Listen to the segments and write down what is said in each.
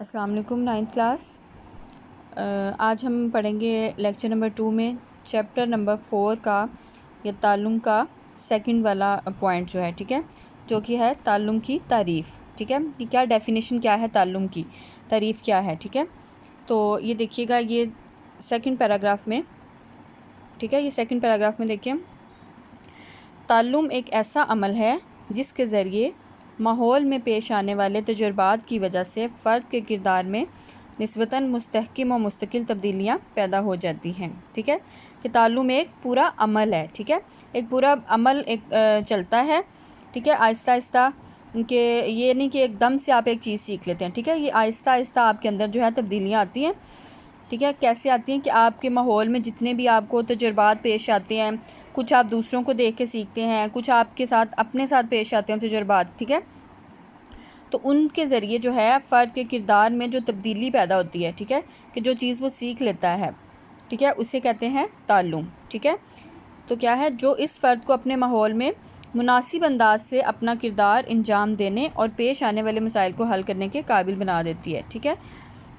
अस्सलाम वालेकुम। 9th class. आज हम पढ़ेंगे लेक्चर नंबर 2 में चैप्टर नंबर 4 का या ताल्लुम का सेकंड वाला पॉइंट जो है, ठीक है, जो कि है ताल्लुम की तारीफ़। ठीक है, कि क्या डेफिनेशन क्या है ताल्लुम की, तारीफ़ क्या है। ठीक है, तो ये देखिएगा, ये सेकंड पैराग्राफ में, ठीक है, ये सेकंड पैराग्राफ में देखिए, ताल्लुम एक ऐसा अमल है जिसके ज़रिए माहौल में पेश आने वाले तजुर्बात की वजह से फ़र्द के किरदार में निस्बतन मुस्तहकिम और मुस्तकिल तब्दीलियाँ पैदा हो जाती हैं। ठीक है, कि ताल्लुम एक पूरा अमल है। ठीक है, एक पूरा अमल एक चलता है। ठीक है, आहिस्ता आहिस्ता कि ये नहीं कि एकदम से आप एक चीज़ सीख लेते हैं। ठीक है, ये आहिस्ता आहिस्ता आपके अंदर जो है तब्दीलियाँ आती हैं। ठीक है, कैसे आती हैं कि आपके माहौल में जितने भी आपको तजुर्बात पेश आते हैं, कुछ आप दूसरों को देख के सीखते हैं, कुछ आपके साथ अपने साथ पेश आते हैं तजुर्बात। ठीक है, तो उनके ज़रिए जो है फ़र्द के किरदार में जो तब्दीली पैदा होती है, ठीक है, कि जो चीज़ वो सीख लेता है, ठीक है, उसे कहते हैं ताल्लुम। ठीक है, तो क्या है, जो इस फ़र्द को अपने माहौल में मुनासिब अंदाज से अपना किरदार अंजाम देने और पेश आने वाले मसाइल को हल करने के काबिल बना देती है। ठीक है,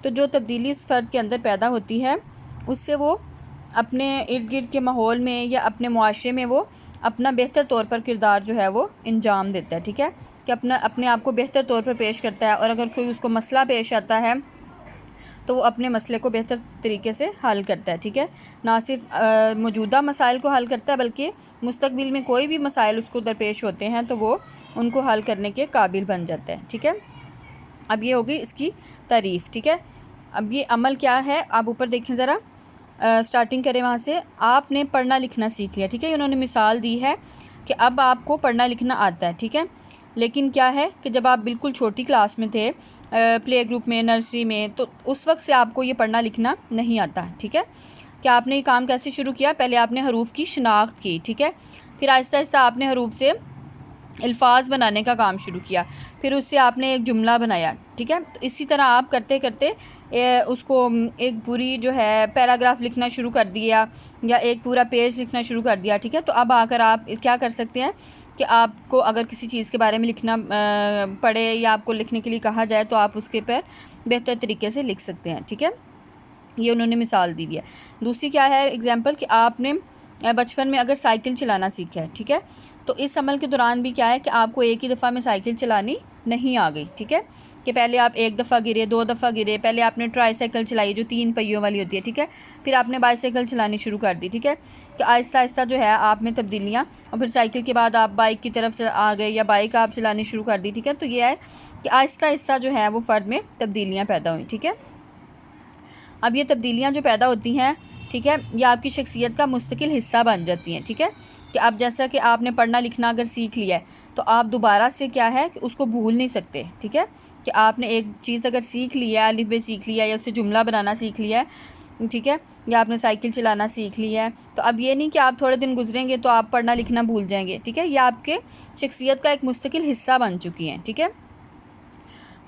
तो जो तब्दीली इस फ़र्द के अंदर पैदा होती है, उससे वो अपने इर्द गिर्द के माहौल में या अपने मुआशरे में वो अपना बेहतर तौर पर किरदार जो है वो अंजाम देता है। ठीक है, कि अपने आप को बेहतर तौर पर पेश करता है, और अगर कोई उसको मसला पेश आता है तो वो अपने मसले को बेहतर तरीके से हल करता है। ठीक है, ना सिर्फ मौजूदा मसाइल को हल करता है, बल्कि मुस्तकबिल में कोई भी मसाइल उसको दरपेश होते हैं तो वो उनको हल करने के काबिल बन जाता है। ठीक है, अब ये होगी इसकी तारीफ़। ठीक है, अब ये अमल क्या है, आप ऊपर देखें ज़रा, स्टार्टिंग करें वहाँ से। आपने पढ़ना लिखना सीख लिया। ठीक है, उन्होंने मिसाल दी है कि अब आपको पढ़ना लिखना आता है। ठीक है, लेकिन क्या है कि जब आप बिल्कुल छोटी क्लास में थे, प्ले ग्रुप में, नर्सरी में, तो उस वक्त से आपको ये पढ़ना लिखना नहीं आता। ठीक है, कि आपने ये काम कैसे शुरू किया, पहले आपने हरूफ की शनाख्त की। ठीक है, फिर आहिस्ता आहिस्ता आपने हरूफ से अल्फाज बनाने का काम शुरू किया, फिर उससे आपने एक जुमला बनाया। ठीक है, तो इसी तरह आप करते करते उसको एक पूरी जो है पैराग्राफ लिखना शुरू कर दिया या एक पूरा पेज लिखना शुरू कर दिया। ठीक है, तो अब आकर आप क्या कर सकते हैं कि आपको अगर किसी चीज़ के बारे में लिखना पड़े या आपको लिखने के लिए कहा जाए तो आप उसके पर बेहतर तरीके से लिख सकते हैं। ठीक है, ये उन्होंने मिसाल दी है। दूसरी क्या है एग्जांपल, कि आपने बचपन में अगर साइकिल चलाना सीखा है, ठीक है, तो इस अमल के दौरान भी क्या है कि आपको एक ही दफ़ा में साइकिल चलानी नहीं आ गई। ठीक है, कि पहले आप एक दफ़ा गिरे, 2 दफ़ा गिरे, पहले आपने ट्राईसाइकिल चलाई जो 3 पहियों वाली होती है। ठीक है, फिर आपने बाईसाइकिल चलानी शुरू कर दी। ठीक है, कि आहिस्ता आहिस्ता जो है आप में तब्दीलियाँ, और फिर साइकिल के बाद आप बाइक की तरफ से आ गए या बाइक आप चलानी शुरू कर दी। ठीक है, तो ये है कि आहिस्ता आहिस्ता जो है वो फ़र्द में तब्दीलियाँ पैदा हुई। ठीक है, अब ये तब्दीलियाँ जो पैदा होती हैं, ठीक है, ये आपकी शख्सियत का मुस्तकिल हिस्सा बन जाती हैं। ठीक है, कि अब जैसा कि आपने पढ़ना लिखना अगर सीख लिया है तो आप दोबारा से क्या है कि उसको भूल नहीं सकते। ठीक है, कि आपने एक चीज़ अगर सीख ली है, अलिफ बे सीख लिया है, या उससे जुमला बनाना सीख लिया है, ठीक है, या आपने साइकिल चलाना सीख लिया है, तो अब ये नहीं कि आप थोड़े दिन गुजरेंगे तो आप पढ़ना लिखना भूल जाएंगे। ठीक है, ये आपके शख्सियत का एक मुस्तकिल हिस्सा बन चुकी हैं। ठीक है,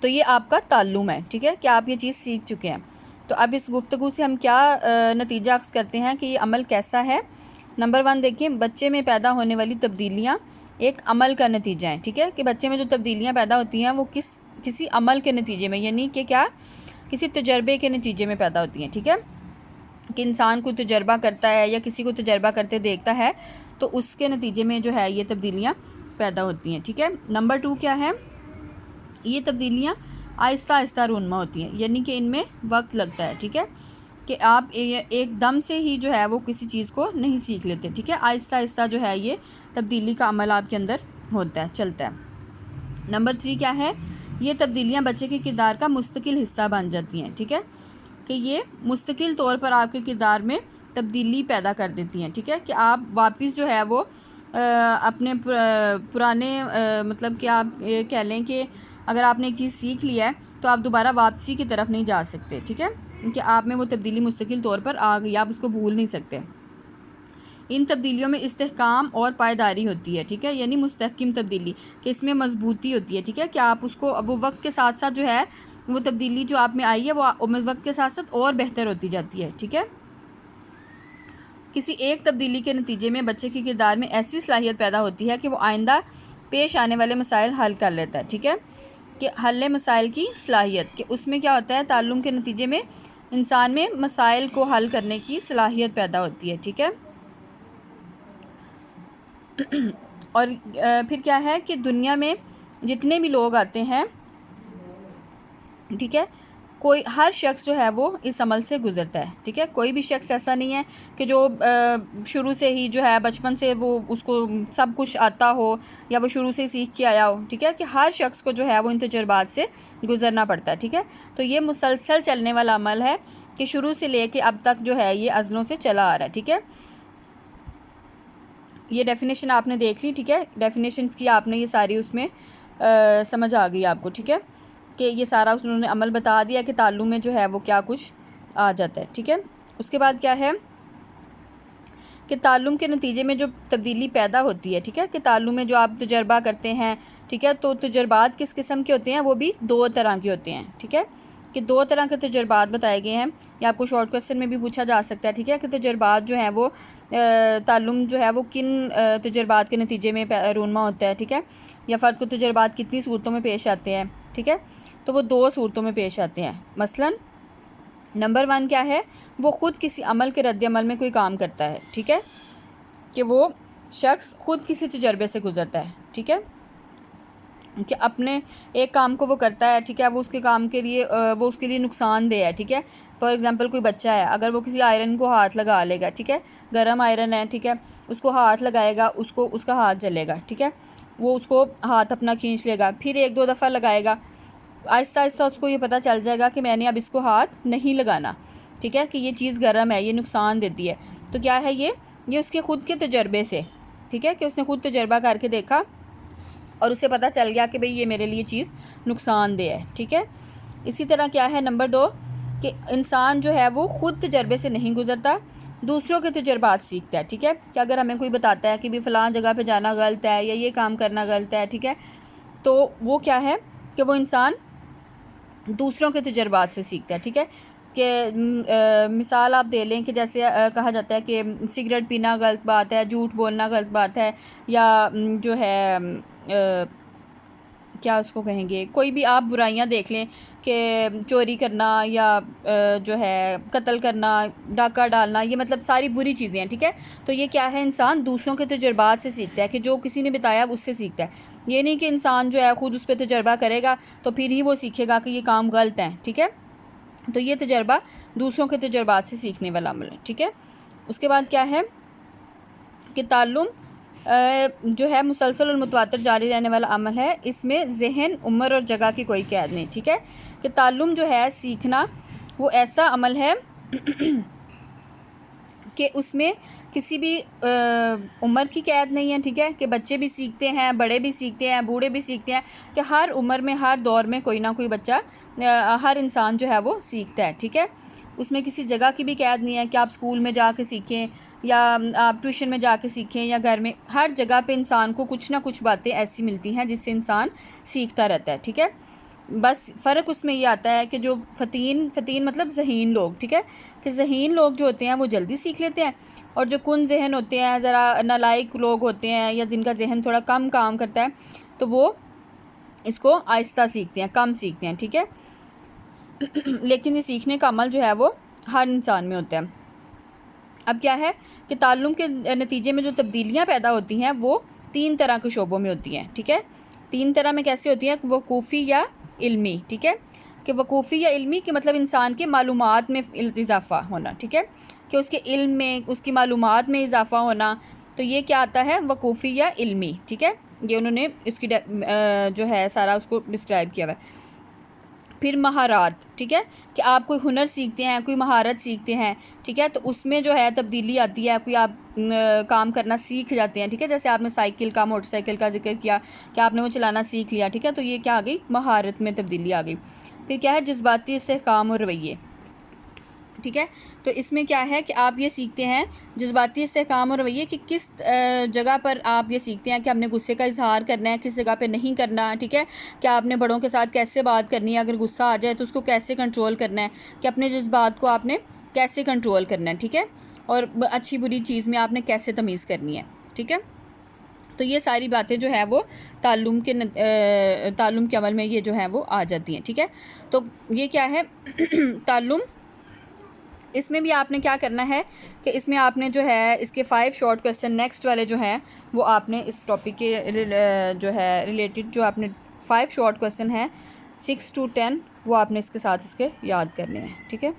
तो ये आपका ताल्लुम है। ठीक है, कि आप ये चीज़ सीख चुके हैं। तो अब इस गुफ्तगू से हम क्या नतीजा अख्ज़ करते हैं कि ये अमल कैसा है। नंबर 1 देखिए, बच्चे में पैदा होने वाली तब्दीलियाँ एक अमल का नतीजा है। ठीक है, कि बच्चे में जो तब्दीलियाँ पैदा होती हैं वो किसी अमल के नतीजे में, यानी कि क्या, किसी तजर्बे के नतीजे में पैदा होती हैं। ठीक है, कि इंसान को तजर्बा करता है या किसी को तजर्बा करते देखता है तो उसके नतीजे में जो है ये तब्दीलियाँ पैदा होती हैं। ठीक है, नंबर 2 क्या है, ये तब्दीलियाँ आहिस्ता आहिस्ता रूनमा होती हैं, यानी कि इनमें वक्त लगता है। ठीक है, कि आप एकदम से ही जो है वो किसी चीज़ को नहीं सीख लेते। ठीक है, आहिस्ता आहिस्ता जो है ये तब्दीली का अमल आपके अंदर होता है, चलता है। नंबर 3 क्या है, ये तब्दीलियाँ बच्चे के किरदार का मुस्तकिल हिस्सा बन जाती हैं। ठीक है, कि ये मुस्तकिल तौर पर आपके किरदार में तब्दीली पैदा कर देती हैं। ठीक है, कि आप वापस जो है वो अपने पुराने मतलब कि आप कह लें कि अगर आपने एक चीज़ सीख लिया है तो आप दोबारा वापसी की तरफ नहीं जा सकते। ठीक है, कि आप में वो तब्दीली मुस्तकिल तौर पर आ गई, आप उसको भूल नहीं सकते। इन तब्दीलियों में इस्तेहकाम और पायदारी होती है। ठीक है, यानी मुस्तहकिम तब्दीली, कि इसमें मजबूती होती है। ठीक है, कि आप उसको अब वो वक्त के साथ साथ जो है वो तब्दीली जो आप में आई है वो वक्त के साथ साथ और बेहतर होती जाती है। ठीक है, किसी एक तब्दीली के नतीजे में बच्चे के किरदार में ऐसी सलाहियत पैदा होती है कि वो आइंदा पेश आने वाले मसाइल हल कर लेता है। ठीक है, कि हल मसाइल की सलाहियत, कि उसमें क्या होता है, ताल्लुम के नतीजे में इंसान में मसाइल को हल करने की सलाहियत पैदा होती है, ठीक है। और फिर क्या है कि दुनिया में जितने भी लोग आते हैं, ठीक है, कोई हर शख्स जो है वो इस अमल से गुज़रता है, ठीक है। कोई भी शख्स ऐसा नहीं है कि जो शुरू से ही जो है बचपन से वो उसको सब कुछ आता हो या वो शुरू से ही सीख के आया हो, ठीक है, कि हर शख्स को जो है वो इन तजुर्बात से गुज़रना पड़ता है, ठीक है। तो ये मुसलसल चलने वाला अमल है कि शुरू से लेके अब तक जो है ये अज़लों से चला आ रहा है, ठीक है। ये डेफिनेशन आपने देख ली, ठीक है, डेफिनेशन की आपने ये सारी उसमें समझ आ गई आपको, ठीक है, कि ये सारा उन्होंने अमल बता दिया कि ताल्लुम में जो है वो क्या कुछ आ जाता है, ठीक है। उसके बाद क्या है कि ताल्लुम के नतीजे में जो तब्दीली पैदा होती है, ठीक है, कि ताल्लुम में जो आप तजर्बा करते हैं, ठीक है, तो तजर्बात किस किस्म के होते हैं, वो भी दो तरह के होते हैं, ठीक है, कि दो तरह के तजर्बात बताए गए हैं। या आपको शॉर्ट क्वेश्चन में भी पूछा जा सकता है, ठीक है, कि तजर्बात जो हैं वो ताल्लुम जो है वो किन तजर्बात के नतीजे में रूनमा होता है, ठीक है, या फ़र्द को तजर्बात कितनी सूरतों में पेश आते हैं, ठीक है, तो वो दो सूरतों में पेश आते हैं। मसलन नंबर 1 क्या है, वो ख़ुद किसी अमल के रद्द अमल में कोई काम करता है, ठीक है, कि वो शख्स ख़ुद किसी तजर्बे से गुज़रता है, ठीक है, कि अपने एक काम को वो करता है, ठीक है, वो उसके काम के लिए वो उसके लिए नुकसानदेह है, ठीक है। फॉर एग्ज़ाम्पल कोई बच्चा है, अगर वो किसी आयरन को हाथ लगा लेगा, ठीक है, गर्म आयरन है, ठीक है, उसको हाथ लगाएगा, उसको उसका हाथ जलेगा, ठीक है, वो उसको हाथ अपना खींच लेगा, फिर 1-2 दफ़ा लगाएगा, आहिस्ता आहिस्ता उसको ये पता चल जाएगा कि मैंने अब इसको हाथ नहीं लगाना, ठीक है, कि ये चीज़ गर्म है, ये नुकसान देती है। तो क्या है ये उसके ख़ुद के तजर्बे से, ठीक है, कि उसने ख़ुद तजर्बा करके देखा और उसे पता चल गया कि भाई ये मेरे लिए चीज़ नुकसानदेह है, ठीक है। इसी तरह क्या है नंबर 2 कि इंसान जो है वो ख़ुद तजर्बे से नहीं गुज़रता, दूसरों के तजर्बात सीखता है, ठीक है, कि अगर हमें कोई बताता है कि भाई फ़लाँ जगह पे जाना गलत है या ये काम करना गलत है, ठीक है, तो वो क्या है कि वो इंसान दूसरों के तजर्बात से सीखता है, ठीक है, कि मिसाल आप दे लें कि जैसे कहा जाता है कि सिगरेट पीना गलत बात है, झूठ बोलना गलत बात है, या जो है क्या उसको कहेंगे, कोई भी आप बुराइयां देख लें कि चोरी करना या जो है कत्ल करना, डाका डालना, ये मतलब सारी बुरी चीज़ें हैं, ठीक है। तो ये क्या है, इंसान दूसरों के तजर्बात से सीखता है, कि जो किसी ने बताया उससे सीखता है। ये नहीं कि इंसान जो है ख़ुद उस पर तजर्बा करेगा तो फिर ही वो सीखेगा कि ये काम गलत है, ठीक है। तो ये तजर्बा दूसरों के तजर्बात से सीखने वाला अमल है, ठीक है। उसके बाद क्या है कि ताल्लुम जो है मुसलसल और मुतवातर जारी रहने वाला अमल है। इसमें ज़हन, उम्र और जगह की कोई कैद नहीं, ठीक है, कि ताल्लुम जो है सीखना वो ऐसा अमल है कि उसमें किसी भी उम्र की कैद नहीं है, ठीक है, कि बच्चे भी सीखते हैं, बड़े भी सीखते हैं, बूढ़े भी सीखते हैं, कि हर उम्र में हर दौर में कोई ना कोई बच्चा हर इंसान जो है वो सीखता है, ठीक है। उसमें किसी जगह की भी कैद नहीं है कि आप स्कूल में जाके सीखें या आप ट्यूशन में जाके सीखें या घर में, हर जगह पे इंसान को कुछ ना कुछ बातें ऐसी मिलती हैं जिससे इंसान सीखता रहता है, ठीक है। बस फ़र्क उसमें ये आता है कि जो फ़तीन मतलब ज़हीन लोग, ठीक है, कि ज़हीन लोग जो होते हैं वो जल्दी सीख लेते हैं, और जो कुन जहन होते हैं, ज़रा नालायक लोग होते हैं या जिनका जहन थोड़ा कम काम करता है, तो वो इसको आहिस्ता सीखते हैं, कम सीखते हैं, ठीक है। लेकिन ये सीखने का अमल जो है वो हर इंसान में होता है। अब क्या है कि ताल्लुम के नतीजे में जो तब्दीलियाँ पैदा होती हैं वो 3 तरह के शोबों में होती हैं, ठीक है। 3 तरह में कैसे होती हैं, वकूफ़ी या इल्मी, ठीक है, कि वकूफ़ी या इल्मी के मतलब इंसान के मालूमात में इजाफ़ा होना, ठीक है, कि उसके इल्म में, उसकी मालूमात में इजाफ़ा होना, तो ये क्या आता है, वकूफ़ी या इल्मी, ठीक है। ये उन्होंने इसकी जो है सारा उसको डिस्क्राइब किया हुआ है। फिर महारात, ठीक है, कि आप कोई हुनर सीखते हैं, कोई महारत सीखते हैं, ठीक है, तो उसमें जो है तब्दीली आती है, कोई आप काम करना सीख जाते हैं, ठीक है, जैसे आपने साइकिल का, मोटरसाइकिल का जिक्र किया कि आपने वो चलाना सीख लिया, ठीक है, तो ये क्या आ गई, महारत में तब्दीली आ गई। फिर क्या है, जज्बाती इस्तेहकाम और रवैये, ठीक है, तो इसमें क्या है कि आप ये सीखते हैं जज्बाती इस्तेहकाम और रवैये कि किस जगह पर आप ये सीखते हैं कि आपने गुस्से का इजहार करना है, किस जगह पे नहीं करना, ठीक है, कि आपने बड़ों के साथ कैसे बात करनी है, अगर गुस्सा आ जाए तो उसको कैसे कंट्रोल करना है, कि अपने जज्बात को आपने कैसे कंट्रोल करना है, ठीक है, और अच्छी बुरी चीज़ में आपने कैसे तमीज़ करनी है, ठीक है। तो ये सारी बातें जो है वो ताल्लुम के अमल में ये जो है वो आ जाती हैं, ठीक है। तो ये क्या है ताल्लुम, इसमें भी आपने क्या करना है कि इसमें आपने जो है इसके 5 शॉर्ट क्वेश्चन नेक्स्ट वाले जो हैं वो आपने इस टॉपिक के जो है रिलेटेड जो आपने 5 शॉर्ट क्वेश्चन हैं 6 to 10 वो आपने इसके साथ इसके याद करने हैं, ठीक है।